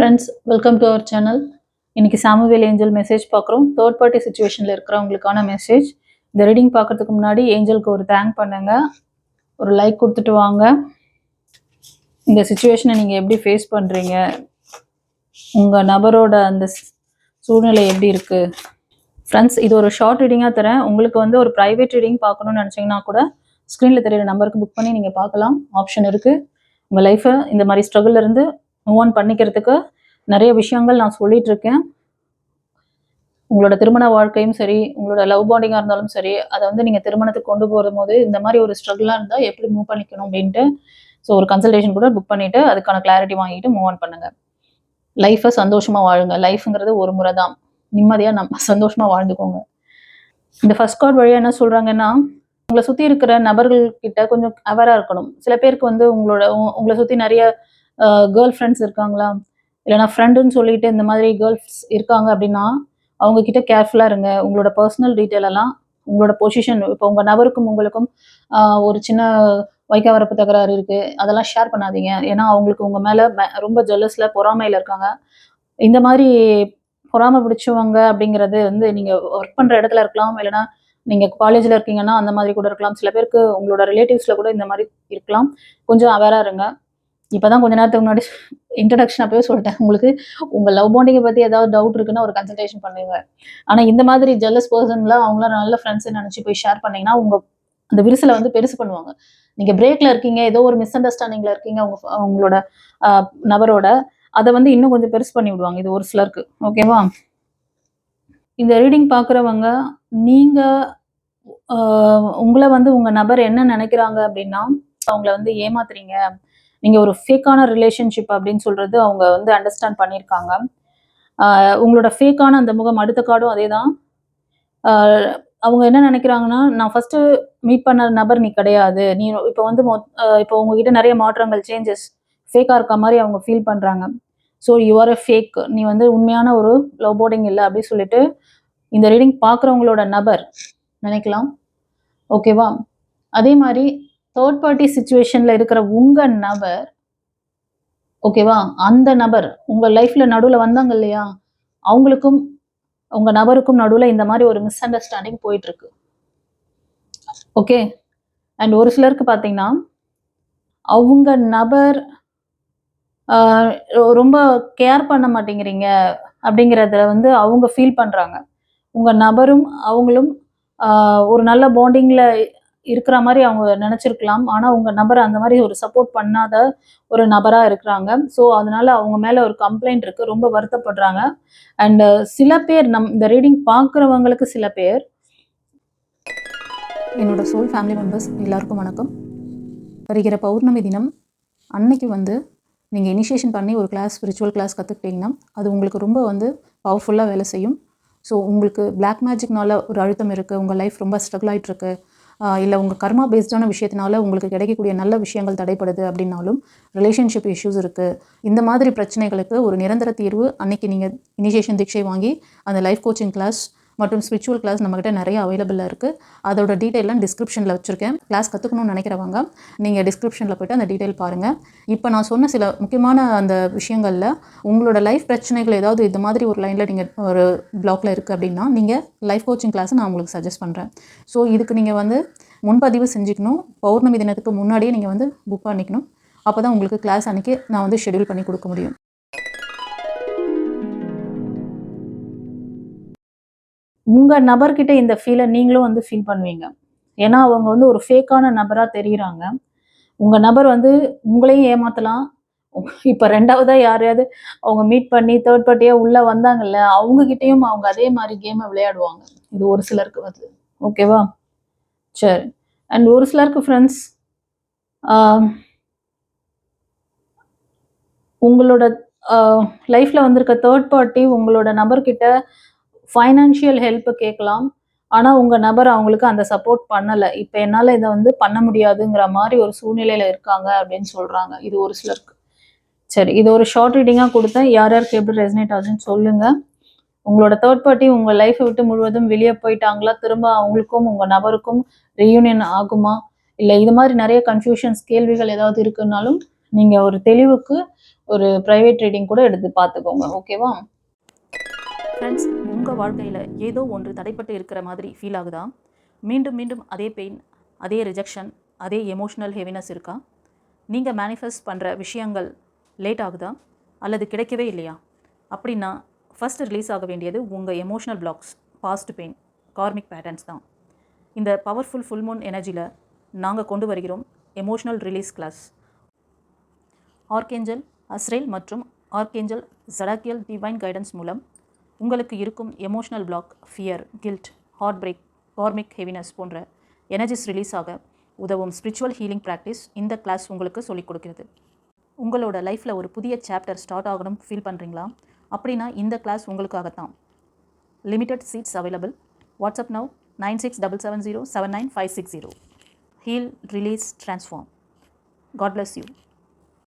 Friends, welcome to our channel. இன்னைக்கு Samuel Angel message பார்க்குறோம். Third party சுச்சுவேஷனில் இருக்கிறவங்களுக்கான மெசேஜ். இந்த ரீடிங் பார்க்கறதுக்கு முன்னாடி ஏஞ்சலுக்கு ஒரு தேங்க் பண்ணுங்க, ஒரு லைக் கொடுத்துட்டு வாங்க. இந்த சுச்சுவேஷனை நீங்கள் எப்படி ஃபேஸ் பண்ணுறீங்க, உங்கள் நபரோட அந்த சூழ்நிலை எப்படி இருக்குது. ஃப்ரெண்ட்ஸ், இது ஒரு ஷார்ட் ரீடிங்காக தரேன். உங்களுக்கு வந்து ஒரு ப்ரைவேட் ரீடிங் பார்க்கணுன்னு நினச்சிங்கன்னா கூட ஸ்க்ரீனில் தெரியிற நம்பருக்கு புக் பண்ணி நீங்கள் பார்க்கலாம். ஆப்ஷன் இருக்குது. உங்கள் லைஃப்பை இந்த மாதிரி ஸ்ட்ரகிள் இருந்து மூவ் ஆன் பண்ணிக்கிறதுக்கு நிறைய விஷயங்கள் நான் சொல்லிட்டு இருக்கேன். உங்களோட திருமண வாழ்க்கையும் சரி, உங்களோட லவ் பாண்டிங்காக இருந்தாலும் சரி, அதை வந்து நீங்கள் திருமணத்துக்கு கொண்டு போகும்போது இந்த மாதிரி ஒரு ஸ்ட்ரகிளாக இருந்தால் எப்படி மூவ் பண்ணிக்கணும் அப்படின்ட்டு ஒரு கன்சல்டேஷன் கூட புக் பண்ணிவிட்டு அதுக்கான கிளாரிட்டி வாங்கிட்டு மூவ் ஆன் பண்ணுங்கள். லைஃப்பை சந்தோஷமாக வாழுங்க. லைஃப்ங்கிறது ஒரு முறை தான். நிம்மதியாக நம்ம சந்தோஷமாக வாழ்ந்துக்கோங்க. இந்த ஃபர்ஸ்ட் கார்டு வழியாக என்ன சொல்கிறாங்கன்னா, உங்களை சுற்றி இருக்கிற நபர்கள் கிட்ட கொஞ்சம் அவேராக இருக்கணும். சில பேருக்கு வந்து உங்களை சுற்றி நிறைய கேர்ள் ஃப்ரெண்ட்ஸ் இருக்காங்களா, இல்லைனா ஃப்ரெண்டுன்னு சொல்லிட்டு இந்த மாதிரி கேர்ள்ஸ் இருக்காங்க அப்படின்னா அவங்க கிட்ட கேர்ஃபுல்லாக இருங்க. உங்களோட பர்சனல் டீட்டெயில் எல்லாம், உங்களோட பொசிஷன், இப்போ உங்கள் நபருக்கும் உங்களுக்கும் ஒரு சின்ன வைக்க வரப்பு தகராறு இருக்குது, அதெல்லாம் ஷேர் பண்ணாதீங்க. ஏன்னா அவங்களுக்கு உங்கள் மேலே ரொம்ப ஜெலஸில் பொறாமையில் இருக்காங்க. இந்த மாதிரி பொறாமை பிடிச்சவங்க அப்படிங்கிறது வந்து நீங்கள் ஒர்க் பண்ணுற இடத்துல இருக்கலாம், இல்லைனா நீங்கள் காலேஜில் இருக்கீங்கன்னா அந்த மாதிரி கூட இருக்கலாம். சில பேருக்கு உங்களோட ரிலேட்டிவ்ஸில் கூட இந்த மாதிரி இருக்கலாம். கொஞ்சம் அவேராக இருங்க. இப்போதான் கொஞ்ச நேரத்துக்கு முன்னாடி இன்ட்ரடக்ஷன் அப்பவே சொல்லிட்டேன். உங்களுக்கு உங்கள் லவ் பாண்டிங்கை பற்றி ஏதாவது டவுட் இருக்குன்னா ஒரு கன்சல்டேஷன் பண்ணுங்க. ஆனால் இந்த மாதிரி ஜெல்லஸ் பர்சன்லாம் அவங்களாம் நல்ல ஃப்ரெண்ட்ஸ் நினச்சி போய் ஷேர் பண்ணீங்கன்னா அந்த விரிசலை வந்து பெருசு பண்ணுவாங்க. நீங்கள் பிரேக்கில் இருக்கீங்க, ஏதோ ஒரு மிஸ் அண்டர்ஸ்டாண்டிங்கில் இருக்கீங்க உங்களோட நபரோட, அதை வந்து இன்னும் கொஞ்சம் பெருசு பண்ணி விடுவாங்க. இது ஒரு சிலருக்கு. ஓகேவா? இந்த ரீடிங் பார்க்குறவங்க, நீங்கள் உங்களை வந்து உங்கள் நபர் என்ன நினைக்கிறாங்க அப்படின்னா, அவங்கள வந்து ஏமாத்துறீங்க, நீங்கள் ஒரு ஃபேக்கான ரிலேஷன்ஷிப் அப்படின்னு சொல்கிறது அவங்க வந்து அண்டர்ஸ்டாண்ட் பண்ணியிருக்காங்க. உங்களோட ஃபேக்கான அந்த முகம், அடுத்த கார்டும் அதே தான். அவங்க என்ன நினைக்கிறாங்கன்னா, நான் ஃபஸ்ட்டு மீட் பண்ண நபர் நீ கிடையாது, நீ இப்போ வந்து இப்போ உங்ககிட்ட நிறைய மாற்றங்கள், சேஞ்சஸ், ஃபேக்காக இருக்க மாதிரி அவங்க ஃபீல் பண்ணுறாங்க. So you are a fake, நீ வந்து உண்மையான ஒரு லவ் போர்டிங் இல்லை அப்படின்னு சொல்லிட்டு இந்த ரீடிங் பார்க்குறவங்களோட நபர் நினைக்கலாம். ஓகேவா? அதே மாதிரி தேர்ட் பார்ட்டி சிச்சுவேஷனில் இருக்கிற உங்கள் நபர், ஓகேவா, அந்த நபர் உங்கள் லைஃப்பில் நடுவில் வந்தாங்க இல்லையா, அவங்களுக்கும் உங்கள் நபருக்கும் நடுவில் இந்த மாதிரி ஒரு மிஸ் அண்டர்ஸ்டாண்டிங் போயிட்டுருக்கு. ஓகே. அண்ட் ஒரு சிலருக்கு பார்த்தீங்கன்னா, அவங்க நபர் ரொம்ப கேர் பண்ண மாட்டேங்கிறீங்க அப்படிங்கிறத வந்து அவங்க ஃபீல் பண்ணுறாங்க. உங்கள் நபரும் அவங்களும் ஒரு நல்ல பாண்டிங்கில் இருக்கிற மாதிரி அவங்க நினச்சிருக்கலாம். ஆனால் உங்கள் நபரை அந்த மாதிரி ஒரு சப்போர்ட் பண்ணாத ஒரு நபராக இருக்கிறாங்க. ஸோ அதனால அவங்க மேலே ஒரு கம்ப்ளைண்ட் இருக்குது, ரொம்ப வருத்தப்படுறாங்க. அண்டு சில பேர் இந்த ரீடிங் பார்க்குறவங்களுக்கு சில பேர், என்னோட சோல் ஃபேமிலி மெம்பர்ஸ் எல்லாருக்கும் வணக்கம். வருகிற பௌர்ணமி தினம் அன்னைக்கு வந்து நீங்கள் இனிஷியேஷன் பண்ணி ஒரு கிளாஸ், ஸ்பிரிச்சுவல் கிளாஸ் கற்றுக்கிட்டிங்கன்னா அது உங்களுக்கு ரொம்ப வந்து பவர்ஃபுல்லாக வேலை செய்யும். ஸோ உங்களுக்கு பிளாக் மேஜிக்னால ஒரு அழுத்தம் இருக்குது, உங்கள் லைஃப் ரொம்ப ஸ்ட்ரகிள் ஆகிட்டுருக்கு, இல்லை உங்கள் கர்மா பேஸ்டான விஷயத்தினால உங்களுக்கு கிடைக்கக்கூடிய நல்ல விஷயங்கள் தடைப்படுது அப்படின்னாலும், ரிலேஷன்ஷிப் இஷ்யூஸ் இருக்குது, இந்த மாதிரி பிரச்சனைகளுக்கு ஒரு நிரந்தர தீர்வு அன்றைக்கி நீங்கள் இனிஷியேஷன் தீட்சை வாங்கி அந்த லைஃப் கோச்சிங் கிளாஸ் மற்றும் ஸ்பிரிச்சுவல் கிளாஸ் நம்மக்கிட்ட நிறைய அவைலபிளாக இருக்குது. அதோட டீட்டெயிலாம் டிஸ்கிரிப்ஷனில் வச்சுருக்கேன். கிளாஸ் கற்றுக்கணும்னு நினைக்கிறவங்க நீங்கள் டிஸ்கிரிப்ஷனில் போய்ட்டு அந்த டீட்டெயில் பாருங்கள். இப்போ நான் சொன்ன சில முக்கியமான அந்த விஷயங்களில் உங்களோட லைஃப் பிரச்சனைகள் ஏதாவது இது மாதிரி ஒரு லைனில் நீங்கள் ஒரு பிளாக்ல இருக்குது அப்படின்னா நீங்கள் லைஃப் கோச்சிங் கிளாஸை நான் உங்களுக்கு சஜஸ்ட் பண்ணுறேன். ஸோ இதுக்கு நீங்கள் வந்து முன்பதிவு செஞ்சுக்கணும். பௌர்ணமி தினத்துக்கு முன்னாடியே நீங்கள் வந்து புக் பண்ணிக்கணும். அப்போ தான் உங்களுக்கு கிளாஸ் அன்றைக்கி நான் வந்து ஷெடியூல் பண்ணி கொடுக்க முடியும். உங்கள் நபர்கிட்ட இந்த ஃபீலை நீங்களும் வந்து ஃபீல் பண்ணுவீங்க. ஏன்னா அவங்க வந்து ஒரு ஃபேக்கான நபராக தெரிகிறாங்க. உங்கள் நபர் வந்து உங்களையும் ஏமாற்றலாம். இப்போ ரெண்டாவதாக யாரையாவது அவங்க மீட் பண்ணி தேர்ட் பார்ட்டியாக உள்ளே வந்தாங்கல்ல, அவங்கக்கிட்டையும் அவங்க அதே மாதிரி கேமை விளையாடுவாங்க. இது ஒரு சிலருக்கு வந்து ஓகேவா? சரி. அண்ட் ஒரு சிலருக்கு ஃப்ரெண்ட்ஸ், உங்களோட லைஃப்பில் வந்திருக்க தேர்ட் பார்ட்டி உங்களோட நபர்கிட்ட ஃபைனான்ஷியல் ஹெல்ப்பு கேட்கலாம். ஆனால் உங்கள் நபர் அவங்களுக்கு அந்த சப்போர்ட் பண்ணலை. இப்போ என்னால் இதை வந்து பண்ண முடியாதுங்கிற மாதிரி ஒரு சூழ்நிலையில் இருக்காங்க அப்படின்னு சொல்கிறாங்க. இது ஒரு சிலருக்கு. சரி, இது ஒரு ஷார்ட் ரீடிங்காக கொடுத்தேன். யார் யாருக்கு எப்படி ரெசனேட் ஆகுதுன்னு சொல்லுங்கள். உங்களோட தேர்ட் பார்ட்டி உங்கள் லைஃப்பை விட்டு முழுவதும் வெளியே போயிட்டாங்களா, திரும்ப அவங்களுக்கும் உங்கள் நபருக்கும் ரீயூனியன் ஆகுமா, இல்லை இது மாதிரி நிறைய கன்ஃபியூஷன்ஸ், கேள்விகள் ஏதாவது இருக்குன்னாலும் நீங்கள் ஒரு தெளிவுக்கு ஒரு ப்ரைவேட் ரீடிங் கூட எடுத்து பார்த்துக்கோங்க. ஓகேவா? ஃப்ரெண்ட்ஸ், உங்கள் வாழ்க்கையில் ஏதோ ஒன்று தடைப்பட்டு இருக்கிற மாதிரி ஃபீல் ஆகுதா? மீண்டும் மீண்டும் அதே பெயின், அதே ரிஜெக்ஷன், அதே எமோஷ்னல் ஹெவினஸ் இருக்கா? நீங்கள் மேனிஃபெஸ்ட் பண்ணுற விஷயங்கள் லேட் ஆகுதா அல்லது கிடைக்கவே இல்லையா? அப்படின்னா ஃபஸ்ட் ரிலீஸ் ஆக வேண்டியது உங்கள் emotional blocks, past pain, karmic patterns தான். இந்த பவர்ஃபுல் ஃபுல் மூன் எனர்ஜியில் நாங்கள் கொண்டு வருகிறோம் emotional release class. Archangel Azrael மற்றும் ஆர்கேஞ்சல் ஜடாக்கியல் டிவைன் கைடன்ஸ் மூலம் உங்களுக்கு இருக்கும் emotional block, fear, guilt, heart break, karmic heaviness போன்ற எனர்ஜிஸ் ரிலீஸ் ஆக உதவும் ஸ்பிரிச்சுவல் ஹீலிங் ப்ராக்டிஸ் இந்த கிளாஸ் உங்களுக்கு சொல்லிக் கொடுக்கிறது. உங்களோட லைஃப்பில் ஒரு புதிய சாப்டர் ஸ்டார்ட் ஆகணும் ஃபீல் பண்ணுறீங்களா? அப்படின்னா இந்த கிளாஸ் உங்களுக்காகத்தான். Limited seats available. WhatsApp now 9677079560. Heal, release, transform. God bless you.